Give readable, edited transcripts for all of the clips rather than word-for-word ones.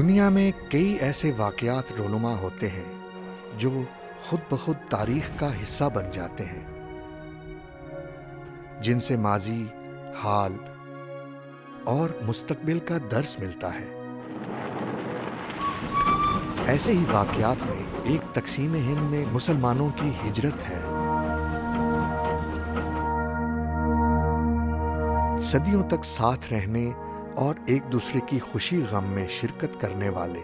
दुनिया में कई ऐसे वाक़यात रोनुमा होते हैं जो खुद ब खुद तारीख का हिस्सा बन जाते हैं, जिनसे माजी, हाल और मुस्तकबिल का दर्स मिलता है। ऐसे ही वाक़यात में एक तक़सीम हिंद में मुसलमानों की हिजरत है। सदियों तक साथ रहने और एक दूसरे की खुशी गम में शिरकत करने वाले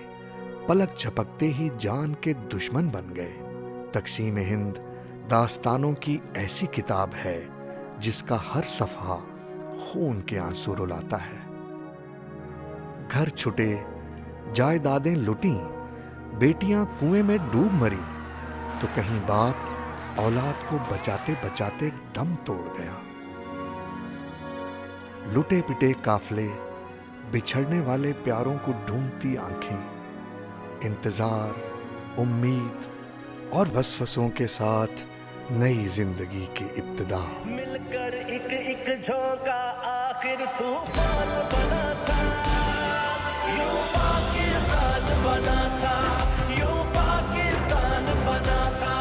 पलक झपकते ही जान के दुश्मन बन गए। तक़सीम हिंद दास्तानों की ऐसी किताब है जिसका हर सफ़हा खून के आंसू रुलाता है। घर छुटे, जायदादें लुटी, बेटियां कुएं में डूब मरी, तो कहीं बाप औलाद को बचाते बचाते दम तोड़ गया। लुटे पिटे काफले, बिछड़ने वाले प्यारों को ढूंढती आंखें, इंतजार, उम्मीद और वसवसों के साथ नई जिंदगी की इब्तिदा। मिलकर एक एक झोंका आखिर तूफान बना था, यूं पाकिस्तान बना था, यूं पाकिस्तान बना था।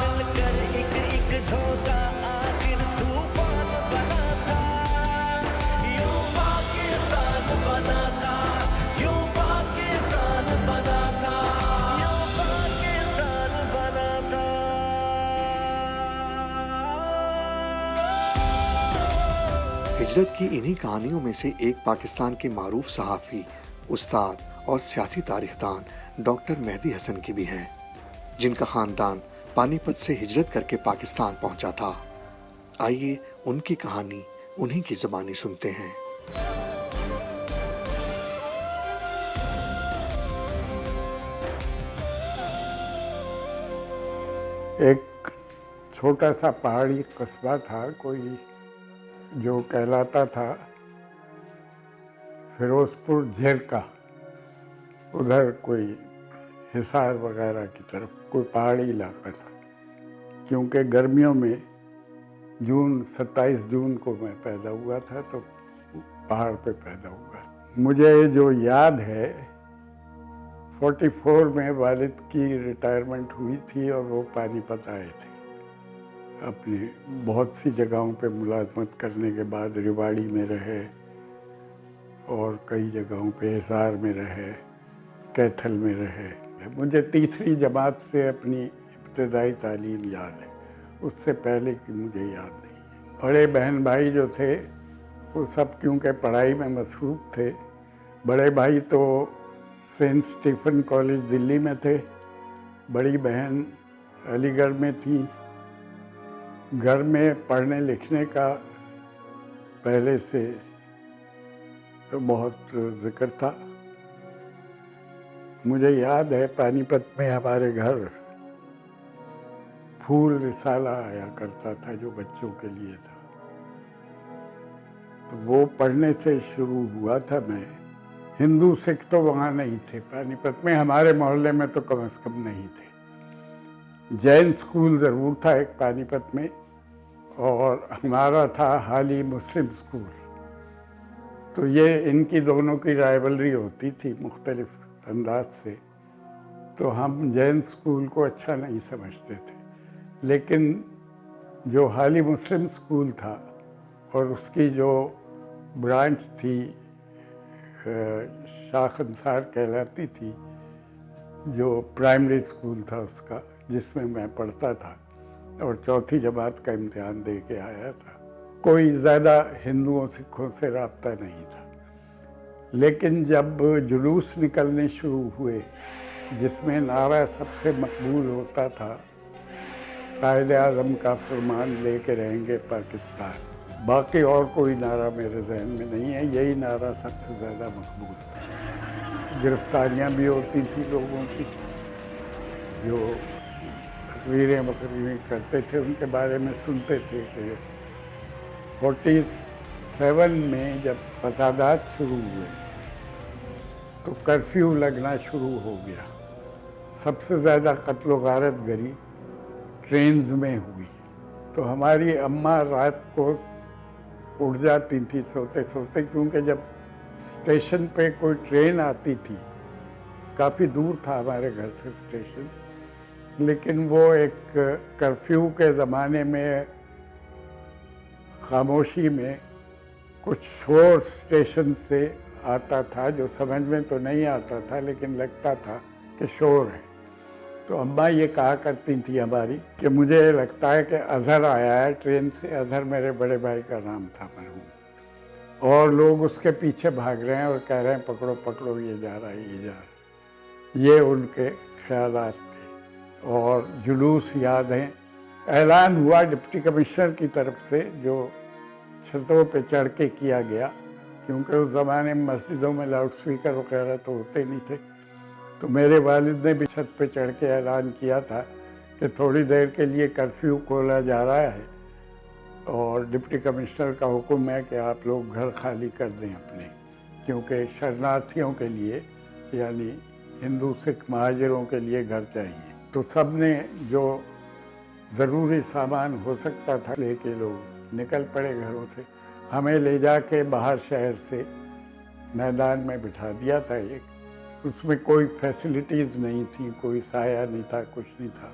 मिलकर एक एक झोंका आखिर तूफान बना था, यूं पाकिस्तान बना था, यूं पाकिस्तान बना था, यूं पाकिस्तान बना था। हिजरत की इन्हीं कहानियों में से एक पाकिस्तान के मारूफ सहाफ़ी, उस्ताद और सियासी तारीखदान डॉक्टर मेहदी हसन की भी है, जिनका ख़ानदान पानीपत से हिजरत करके पाकिस्तान पहुंचा था। आइए उनकी कहानी उन्हीं की ज़बानी सुनते हैं। एक छोटा सा पहाड़ी कस्बा था कोई, जो कहलाता था फिरोजपुर झिरका। उधर कोई हिसार वगैरह की तरफ कोई पहाड़ी इलाका था। क्योंकि गर्मियों में 27 जून को मैं पैदा हुआ था, तो पहाड़ पे पैदा हुआ। मुझे जो याद है, 44 में वालिद की रिटायरमेंट हुई थी और वो पानीपत आए थे। अपनी बहुत सी जगहों पे मुलाजमत करने के बाद रेवाड़ी में रहे और कई जगहों पे हिसार में रहे, कैथल में रहे। मुझे तीसरी जमात से अपनी इब्तदाई तालीम याद है, उससे पहले की मुझे याद नहीं है। बड़े बहन भाई जो थे वो सब क्योंकि पढ़ाई में मसरूफ़ थे। बड़े भाई तो सेंट स्टीफन कॉलेज दिल्ली में थे, बड़ी बहन अलीगढ़ में थी। घर में पढ़ने लिखने का पहले से तो बहुत जिक्र था। मुझे याद है पानीपत में हमारे घर फूल रिसाला आया करता था, जो बच्चों के लिए था। तो वो पढ़ने से शुरू हुआ था मैं। हिंदू सिख तो वहाँ नहीं थे पानीपत में, हमारे मोहल्ले में तो कम से कम नहीं थे। जैन स्कूल ज़रूर था एक पानीपत में, और हमारा था हाली मुस्लिम स्कूल। तो ये इनकी दोनों की राइवलरी होती थी मुख्तलिफ अंदाज से। तो हम जैन स्कूल को अच्छा नहीं समझते थे, लेकिन जो हाली मुस्लिम स्कूल था और उसकी जो ब्रांच थी शाख अंसार कहलाती थी, जो प्राइमरी स्कूल था उसका, जिसमें मैं पढ़ता था और चौथी जमात का इम्तिहान दे के आया था। कोई ज़्यादा हिंदुओं सिखों से राब्ता नहीं था। लेकिन जब जुलूस निकलने शुरू हुए, जिसमें नारा सबसे मकबूल होता था, कायदे आज़म का फरमान लेके रहेंगे पाकिस्तान, बाकी और कोई नारा मेरे जहन में नहीं है, यही नारा सबसे ज़्यादा मकबूल था। गिरफ्तारियाँ भी होती थी लोगों की, जो तकरीरें वकरीरें करते थे उनके बारे में सुनते थे। 47 में जब फसादात शुरू हुए तो कर्फ्यू लगना शुरू हो गया। सबसे ज़्यादा कत्ल व गारत गरी ट्रेन्स में हुई। तो हमारी अम्मा रात को उठ जाती थी सोते सोते, क्योंकि जब स्टेशन पे कोई ट्रेन आती थी काफ़ी दूर था हमारे घर से स्टेशन, लेकिन वो एक कर्फ्यू के ज़माने में खामोशी में कुछ शोर स्टेशन से आता था, जो समझ में तो नहीं आता था लेकिन लगता था कि शोर है। तो अम्मा ये कहा करती थी हमारी कि मुझे लगता है कि अज़हर आया है ट्रेन से। अज़हर मेरे बड़े भाई का नाम था मरहूम, और लोग उसके पीछे भाग रहे हैं और कह रहे हैं पकड़ो पकड़ो, ये जा रहा है, ये जा रहा है। ये उनके ख्यालात थे। और जुलूस याद हैं, ऐलान हुआ डिप्टी कमिश्नर की तरफ से, जो छतों पे चढ़ के किया गया, क्योंकि उस ज़माने में मस्जिदों में लाउड स्पीकर वगैरह तो होते नहीं थे। तो मेरे वालिद ने भी छत पे चढ़ के ऐलान किया था कि थोड़ी देर के लिए कर्फ्यू खोला जा रहा है और डिप्टी कमिश्नर का हुक्म है कि आप लोग घर खाली कर दें अपने, क्योंकि शरणार्थियों के लिए यानी हिंदू सिख महाजिरों के लिए घर चाहिए। तो सब ने जो ज़रूरी सामान हो सकता था लेके लोग निकल पड़े घरों से। हमें ले जाके बाहर शहर से मैदान में बिठा दिया था एक, उसमें कोई फैसिलिटीज़ नहीं थी, कोई साया नहीं था, कुछ नहीं था,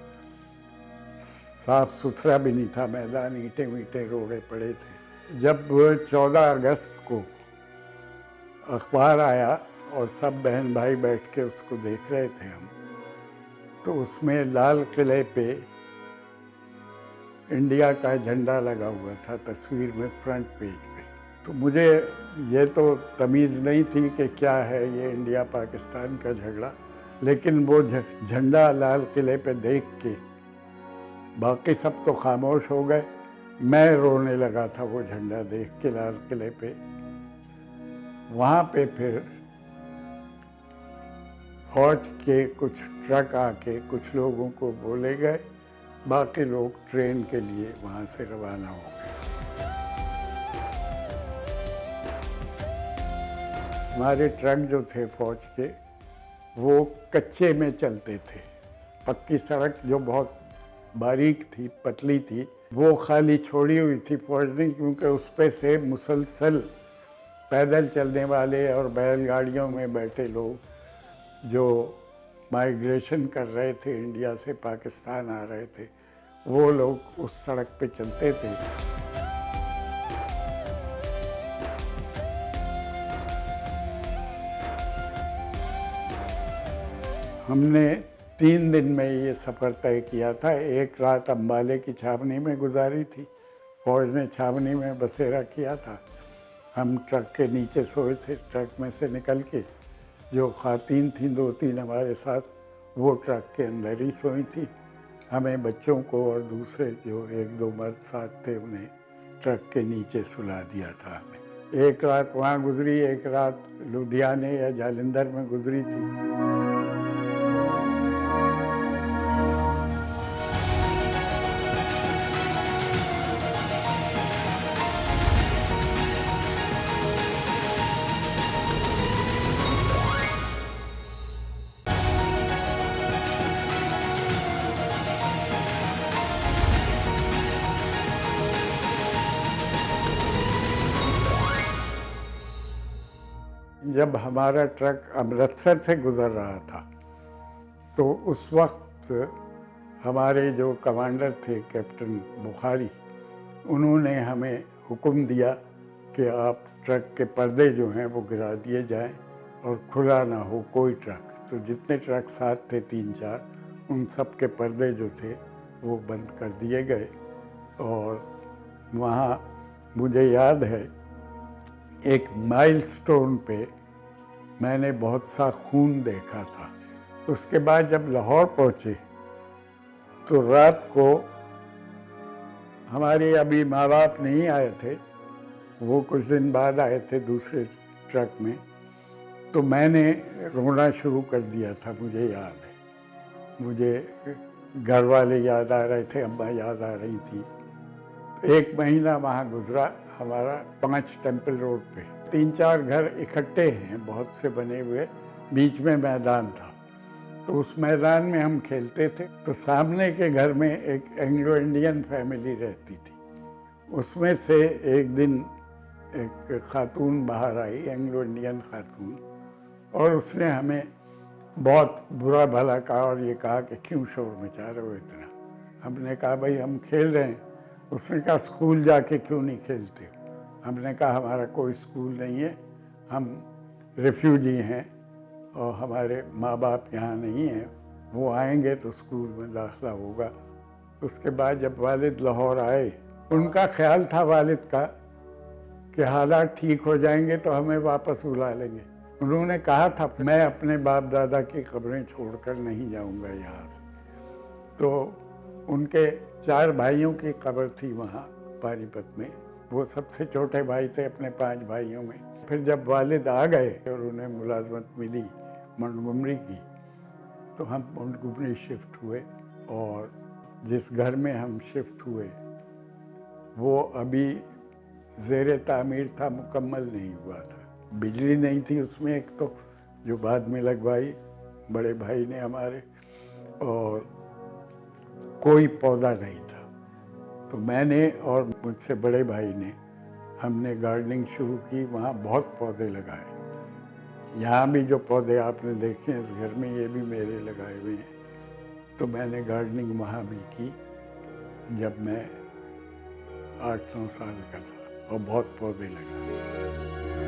साफ़ सुथरा भी नहीं था मैदान, ईंटें वींटें रोड़े पड़े थे। जब 14 अगस्त को अखबार आया और सब बहन भाई बैठ के उसको देख रहे थे हम, तो उसमें लाल किले पे इंडिया का झंडा लगा हुआ था तस्वीर में, फ्रंट पेज पे। तो मुझे ये तो तमीज़ नहीं थी कि क्या है ये इंडिया पाकिस्तान का झगड़ा, लेकिन वो झंडा लाल किले पे देख के बाकी सब तो खामोश हो गए, मैं रोने लगा था वो झंडा देख के लाल किले पे। वहाँ पे फिर फौज के कुछ ट्रक आके कुछ लोगों को बोले गए, बाकी लोग ट्रेन के लिए वहाँ से रवाना हो गए। हमारे ट्रक जो थे फौज के, वो कच्चे में चलते थे। पक्की सड़क जो बहुत बारीक थी, पतली थी, वो खाली छोड़ी हुई थी फौज ने, क्योंकि उस पे से मुसलसल पैदल चलने वाले और बैलगाड़ियों में बैठे लोग जो माइग्रेशन कर रहे थे, इंडिया से पाकिस्तान आ रहे थे, वो लोग उस सड़क पे चलते थे। हमने 3 दिन में ये सफ़र तय किया था। एक रात अम्बाले की छावनी में गुजारी थी, फौज ने छावनी में बसेरा किया था। हम ट्रक के नीचे सोए थे, ट्रक में से निकल के जो ख़ातीन थी 2-3 हमारे साथ, वो ट्रक के अंदर ही सोई थी। हमें बच्चों को और दूसरे जो 1-2 मर्द साथ थे उन्हें ट्रक के नीचे सुला दिया था हमें। एक रात वहाँ गुजरी, एक रात लुधियाने या जालंधर में गुजरी थी। जब हमारा ट्रक अमृतसर से गुज़र रहा था, तो उस वक्त हमारे जो कमांडर थे कैप्टन बुखारी, उन्होंने हमें हुक्म दिया कि आप ट्रक के पर्दे जो हैं वो गिरा दिए जाएं और खुला ना हो कोई ट्रक। तो जितने ट्रक साथ थे 3-4, उन सब के पर्दे जो थे वो बंद कर दिए गए। और वहाँ मुझे याद है एक माइलस्टोन पे मैंने बहुत सा खून देखा था। उसके बाद जब लाहौर पहुँचे तो रात को हमारे अभी माँ बाप नहीं आए थे, वो कुछ दिन बाद आए थे दूसरे ट्रक में। तो मैंने रोना शुरू कर दिया था, मुझे याद है। मुझे घर वाले याद आ रहे थे, अम्मा याद आ रही थी। 1 महीना वहाँ गुजरा हमारा 5 टेम्पल रोड पे। 3-4 घर इकट्ठे हैं, बहुत से बने हुए, बीच में मैदान था। तो उस मैदान में हम खेलते थे। तो सामने के घर में एक एंग्लो इंडियन फैमिली रहती थी। उसमें से एक दिन एक खातून बाहर आई, एंग्लो इंडियन खातून, और उसने हमें बहुत बुरा भला कहा और ये कहा कि क्यों शोर मचा रहे हो इतना। हमने कहा भाई हम खेल रहे हैं। उसने कहा स्कूल जाके क्यों नहीं खेलते। हमने कहा हमारा कोई स्कूल नहीं है, हम रिफ्यूजी हैं और हमारे माँ बाप यहाँ नहीं हैं, वो आएंगे तो स्कूल में दाखिला होगा। उसके बाद जब वालिद लाहौर आए, उनका ख्याल था वालिद का कि हालात ठीक हो जाएंगे तो हमें वापस बुला लेंगे। उन्होंने कहा था मैं अपने बाप दादा की कब्रें छोड़कर नहीं जाऊंगा यहाँ से। तो उनके 4 भाइयों की कब्र थी वहाँ पानीपत में। वो सबसे छोटे भाई थे अपने 5 भाइयों में। फिर जब वालिद आ गए और उन्हें मुलाजमत मिली मोंटगोमरी की, तो हम मोंटगोमरी शिफ्ट हुए। और जिस घर में हम शिफ्ट हुए वो अभी ज़ेर तामीर था, मुकम्मल नहीं हुआ था। बिजली नहीं थी उसमें एक तो, जो बाद में लगवाई बड़े भाई ने हमारे, और कोई पौधा नहीं था। तो मैंने और मुझसे बड़े भाई ने हमने गार्डनिंग शुरू की। वहाँ बहुत पौधे लगाए। यहाँ भी जो पौधे आपने देखे हैं इस घर में, ये भी मेरे लगाए हुए हैं। तो मैंने गार्डनिंग वहाँ भी की जब मैं 8-9 साल का था, और बहुत पौधे लगाए।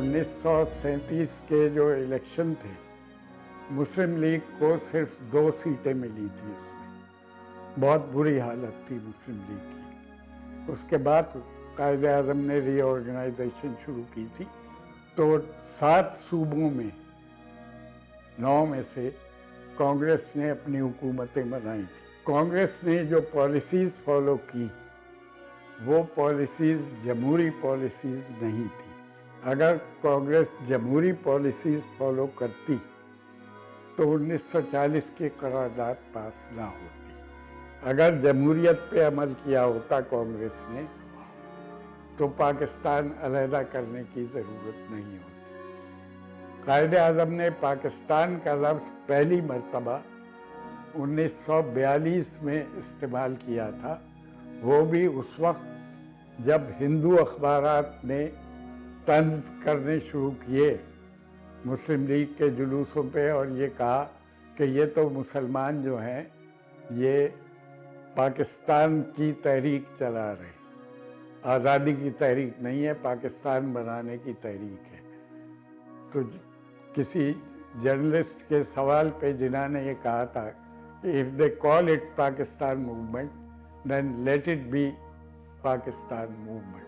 1937 के जो इलेक्शन थे, मुस्लिम लीग को सिर्फ 2 सीटें मिली थी उसमें। बहुत बुरी हालत थी मुस्लिम लीग की। उसके बाद कायदे आज़म ने रीऑर्गेनाइजेशन शुरू की थी। तो 7 सूबों में 9 में से कांग्रेस ने अपनी हुकूमतें बनाई थी। कांग्रेस ने जो पॉलिसीज़ फॉलो की वो पॉलिसीज़ जमहूरी पॉलिसीज़ नहीं थी। अगर कांग्रेस जमहूरी पॉलिसीज़ फॉलो करती तो 1940 की करारदाद पास ना होती। अगर जमहूरियत पे अमल किया होता कांग्रेस ने तो पाकिस्तान अलहदा करने की ज़रूरत नहीं होती। कायदे आज़म ने पाकिस्तान का लफ्ज़ पहली मर्तबा 1942 में इस्तेमाल किया था। वो भी उस वक्त जब हिंदू अखबारात ने तंज करने शुरू किए मुस्लिम लीग के जुलूसों पे, और ये कहा कि ये तो मुसलमान जो हैं ये पाकिस्तान की तहरीक चला रहे, आज़ादी की तहरीक नहीं है, पाकिस्तान बनाने की तहरीक है। तो किसी जर्नलिस्ट के सवाल पे जिन्ना ने ये कहा था कि if they call it Pakistan movement then let it be Pakistan movement.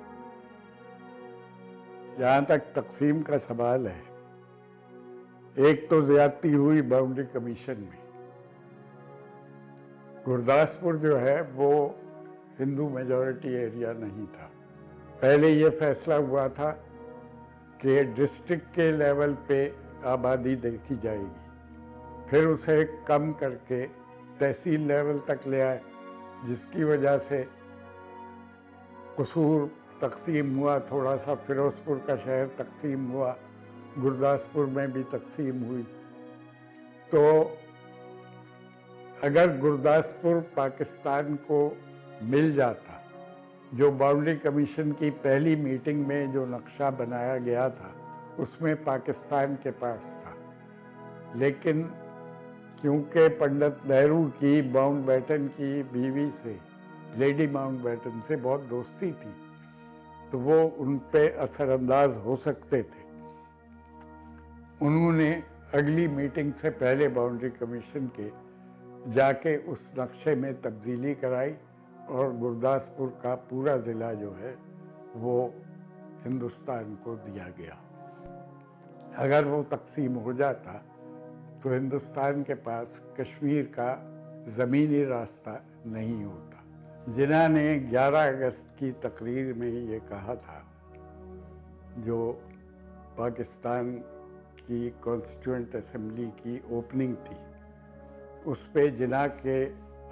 जहाँ तक तकसीम का सवाल है, एक तो ज़्यादती हुई बाउंड्री कमीशन में। गुरदासपुर जो है वो हिंदू मेजॉरिटी एरिया नहीं था। पहले ये फैसला हुआ था कि डिस्ट्रिक्ट के लेवल पे आबादी देखी जाएगी, फिर उसे कम करके तहसील लेवल तक ले आए, जिसकी वजह से कसूर तकसीम हुआ, थोड़ा सा फिरोजपुर का शहर तकसीम हुआ, गुरदासपुर में भी तकसीम हुई। तो अगर गुरदासपुर पाकिस्तान को मिल जाता, जो बाउंड्री कमीशन की पहली मीटिंग में जो नक्शा बनाया गया था उसमें पाकिस्तान के पास था, लेकिन क्योंकि पंडित नेहरू की माउंटबेटन की बीवी से, लेडी माउंटबेटन से बहुत दोस्ती थी, तो वो उन पे असरअंदाज हो सकते थे। उन्होंने अगली मीटिंग से पहले बाउंड्री कमीशन के जाके उस नक्शे में तब्दीली कराई और गुरदासपुर का पूरा ज़िला जो है वो हिंदुस्तान को दिया गया। अगर वो तकसीम हो जाता तो हिंदुस्तान के पास कश्मीर का ज़मीनी रास्ता नहीं होता। जिन्ना ने 11 अगस्त की तकरीर में ये कहा था, जो पाकिस्तान की कॉन्स्टिट्यूएंट असेंबली की ओपनिंग थी, उस पे जिन्ना के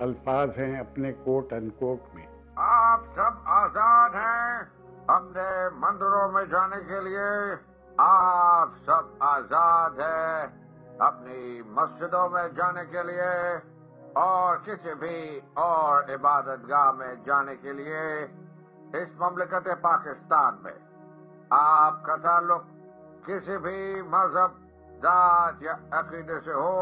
अल्फाज हैं अपने कोट अनकोट में, आप सब आजाद हैं अपने मंदिरों में जाने के लिए, आप सब आजाद हैं अपनी मस्जिदों में जाने के लिए और किसी भी और इबादतगाह में जाने के लिए। इस ममलिकत पाकिस्तान में आपका ताल्लुक किसी भी मजहब, जात या अकीदे से हो,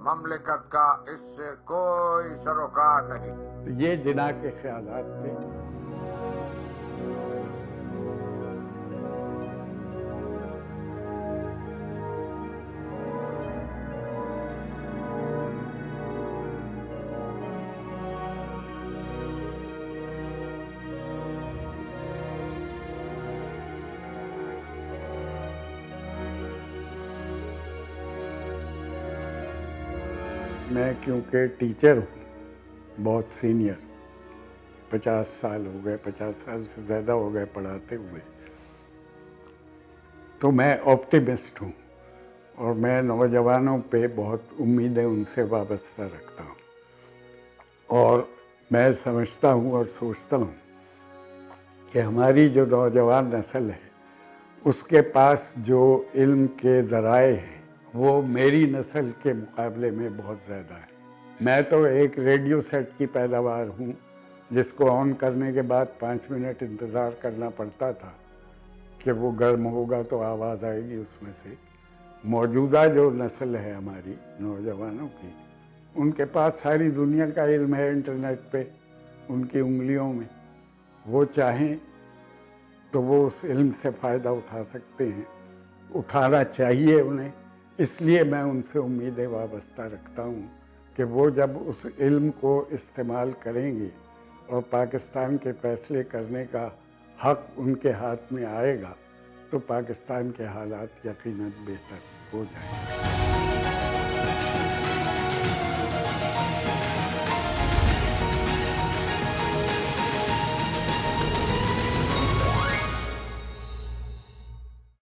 ममलिकत का इससे कोई सरोकार नहीं। तो ये जिन्ना के ख्यालात थे। मैं क्योंकि टीचर हूँ, बहुत सीनियर, 50 साल हो गए, 50 साल से ज़्यादा हो गए पढ़ाते हुए, तो मैं ऑप्टिमिस्ट हूँ और मैं नौजवानों पे बहुत उम्मीदें उनसे वाबस्ता रखता हूँ। और मैं समझता हूँ और सोचता हूँ कि हमारी जो नौजवान नस्ल है, उसके पास जो इल्म के ज़राए हैं वो मेरी नस्ल के मुकाबले में बहुत ज़्यादा है। मैं तो एक रेडियो सेट की पैदावार हूँ, जिसको ऑन करने के बाद 5 मिनट इंतज़ार करना पड़ता था कि वो गर्म होगा तो आवाज़ आएगी उसमें से। मौजूदा जो नस्ल है हमारी नौजवानों की, उनके पास सारी दुनिया का इल्म है इंटरनेट पे, उनकी उंगलियों में। वो चाहें तो वो उस इल्म से फ़ायदा उठा सकते हैं, उठाना चाहिए उन्हें। इसलिए मैं उनसे उम्मीदें वाबस्ता रखता हूँ कि वो जब उस इल्म को इस्तेमाल करेंगे और पाकिस्तान के फैसले करने का हक़ उनके हाथ में आएगा, तो पाकिस्तान के हालात यकीनन बेहतर हो जाएंगे।